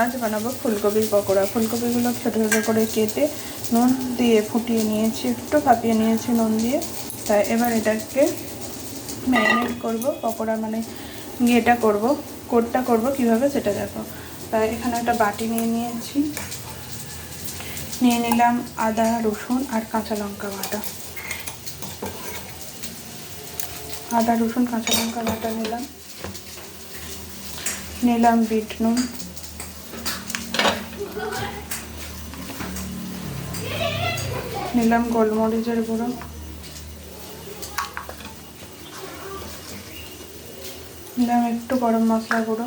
আজ বানাবো ফুলকপির পকোড়া। ফুলকপিগুলো ছোটো ছোটো করে কেটে নুন দিয়ে ফুটিয়ে নিয়েছি, একটু ভাপিয়ে নিয়েছি নুন দিয়ে। তাই এবার এটাকে ম্যারিনেট করব, পকোড়া মানে ইয়েটা করব, কোটটা করব কীভাবে সেটা দেখো। তাই এখানে একটা বাটি নিয়ে নিয়েছি, নিয়ে নিলাম আদা রসুন আর কাঁচা লঙ্কা বাটা। আদা রসুন কাঁচা লঙ্কা বাটা নিলাম বিট নুন, নিলাম গোলমরিচের গুঁড়ো, নিলাম একটু গরম মশলা গুঁড়ো,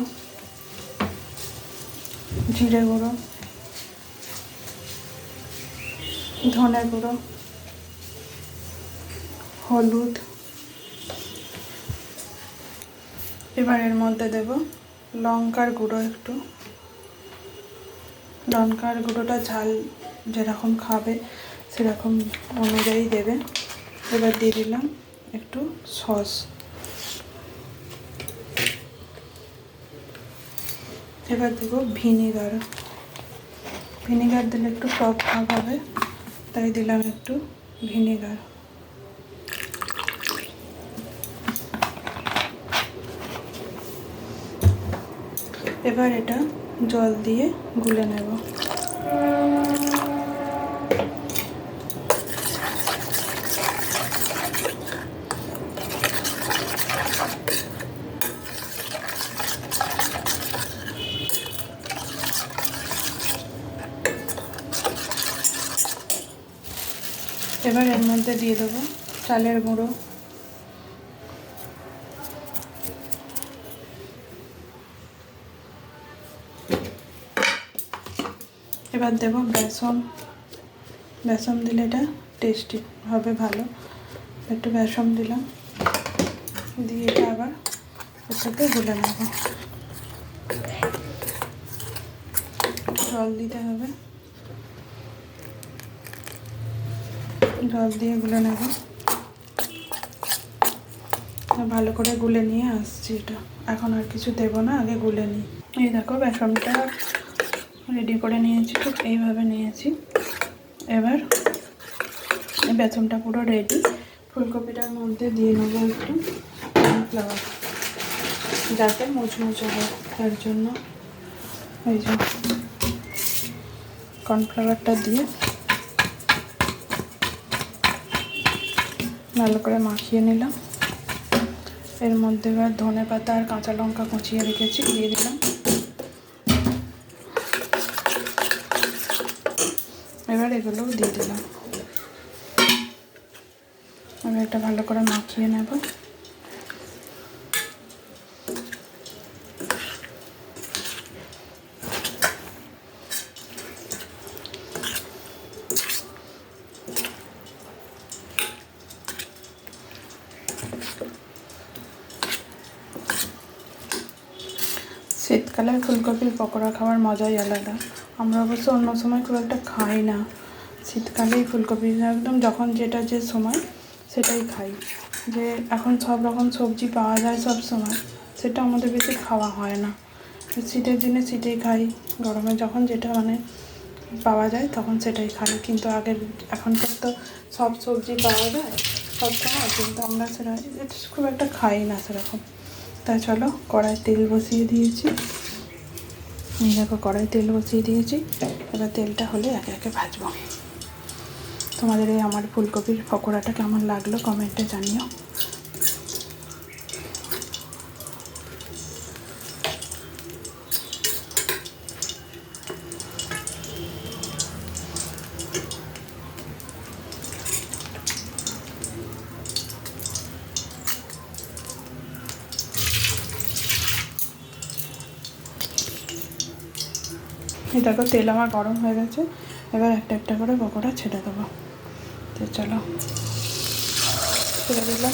জিরে গুঁড়ো, ধনে গুঁড়ো, হলুদ। এবার এর মধ্যে দেব লঙ্কার গুঁড়ো, একটু লঙ্কার গুঁড়োটা ঝাল যেরকম খাবে সেরকম অনুযায়ী দেবে। এবার দিয়ে দিলাম একটু সস। এবার দেব ভিনিগার, ভিনিগার দিলে একটু টক ভাব হবে, তাই দিলাম একটু ভিনিগার। এবার এটা জল দিয়ে গুলে নেব। এবার এর মধ্যে দিয়ে দেবো চালের গুঁড়ো, এবার দেব বেসন। বেসন দিলে এটা টেস্টি হবে ভালো, একটু বেসন দিলাম, দিয়ে এটা আবার এর সাথে গুলে নেব। জল দিতে হবে, জল দিয়ে গুলে নেব। ভালো করে গুলে নিয়ে আসছি, এটা এখন আর কিছু দেব না, আগে গুলে নিই। এই দেখো বেসনটা রেডি করে নিয়েছি, ঠিক এইভাবে নিয়েছি। এবার এই বেসনটা পুরো রেডি। ফুলকপিটার মধ্যে দিয়ে নেব একটু কর্নফ্লাওয়ার, যাতে মুচমুচে হয়, তার জন্য এই যে কর্নফ্লাওয়ারটা দিয়ে ভালো করে মাখিয়ে নিলাম। এর মধ্যে এবার ধনে পাতা আর কাঁচা লঙ্কা কুচিয়ে রেখেছি, দিয়ে দিলাম। এবার এগুলোও দিয়ে দিলাম। এবার এটা ভালো করে মাখিয়ে নেব। শীতকালে ফুলকপির পকোড়া খাওয়ার মজাই আলাদা। আমরা অবশ্য অন্য সময় খুব একটা খাই না, শীতকালেই ফুলকপি একদম যখন যেটা যে সময় সেটাই খাই। যে এখন সব রকম সবজি পাওয়া যায় সব সময়, সেটা আমাদের বেশি খাওয়া হয় না। শীতের দিনে শীতেই খাই, গরমে যখন যেটা মানে পাওয়া যায় তখন সেটাই খাই। কিন্তু এখনকার তো সব সবজি পাওয়া যায় সব সময়, কিন্তু আমরা সেটা খুব একটা খাই না সেরকম। তাই চলো কড়াই তেল বসিয়ে দিয়েছি, এই দেখো কড়াই তেল বসিয়ে দিয়েছি। এবার তেলটা হলে একে একে ভাজবো। তোমাদের এই আমার ফুলকপির পকোড়াটা কেমন লাগলো কমেন্টে জানিও। এই দেখো তেল আমার গরম হয়ে গেছে, এবার একটা একটা করে পকোড়া ছেড়ে দেবো। তো চলো ছেড়ে দিলাম।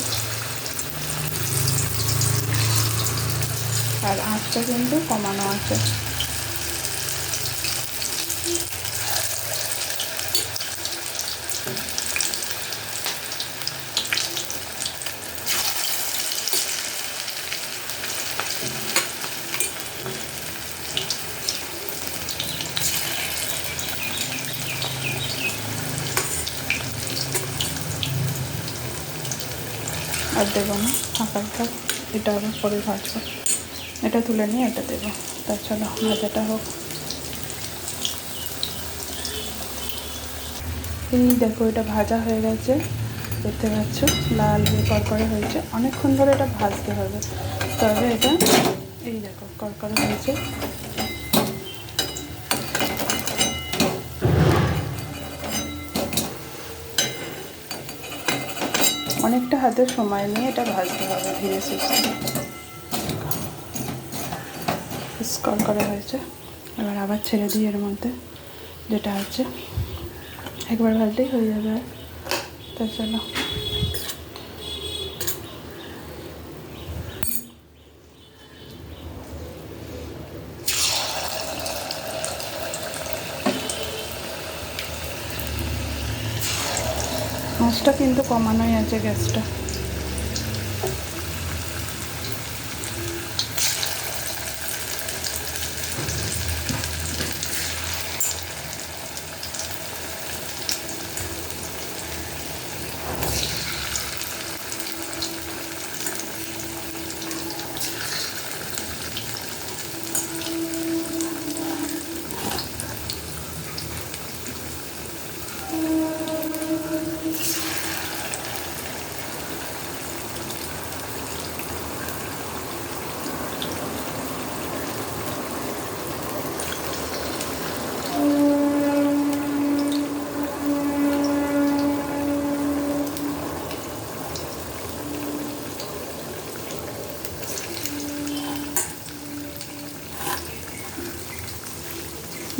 আর আঁচটা কিন্তু কমানো আছে। আর দেবো না, ফাঁকা এটা আবার পরে ভাজবো। এটা তুলে নিয়ে এটা দেবো। তা চলো ভাজাটা হোক। এই দেখো এটা ভাজা হয়ে গেছে, দেখতে পাচ্ছ লাল হয়ে কড়কড়ে হয়েছে। অনেকক্ষণ ধরে এটা ভাজতে হবে, তবে এটা এই দেখো কড়কড়ে হয়েছে। অনেকটা হাতে সময় নিয়ে এটা ভাজতে হবে ধীরে সুস্থে। কড়কড়ে হয়েছে, এবার আবার ছেড়ে দিই এর মধ্যে যেটা আছে, একবার ভাজলেই হয়ে যাবে। তা চলো মাছটা কিন্তু কমানোই আছে গ্যাসটা।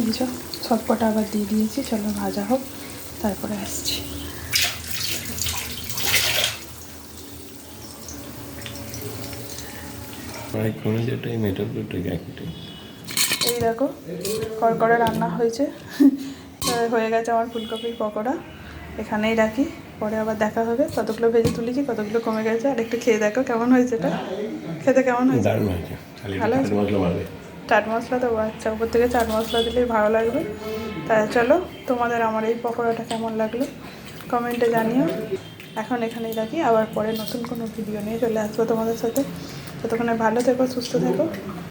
বুঝছো, সব কটা আবার দিয়ে দিয়েছি। চলো ভাজা হোক, তারপরে আসছি। এই দেখো কড়কড়ে রান্না হয়েছে, হয়ে গেছে আমার ফুলকপির পকোড়া। এখানেই রাখি, পরে আবার দেখা হবে। কতগুলো ভেজে তুলেছি, কতগুলো কমে গেছে। আর একটু খেয়ে দেখো কেমন হয়েছে। এটা খেতে কেমন হয়েছে? ভালো হয়েছে। চাট মশলা দেবো? আচ্ছা, উপর থেকে চাট মশলা দিলেই ভালো লাগবে। তাই চলো, তোমাদের আমার এই পকোড়াটা কেমন লাগলো কমেন্টে জানিও। এখন এখানেই রাখি, আবার পরে নতুন কোনো ভিডিও নিয়ে চলে আসবো তোমাদের সাথে। ততক্ষণে ভালো থেকো, সুস্থ থেকো।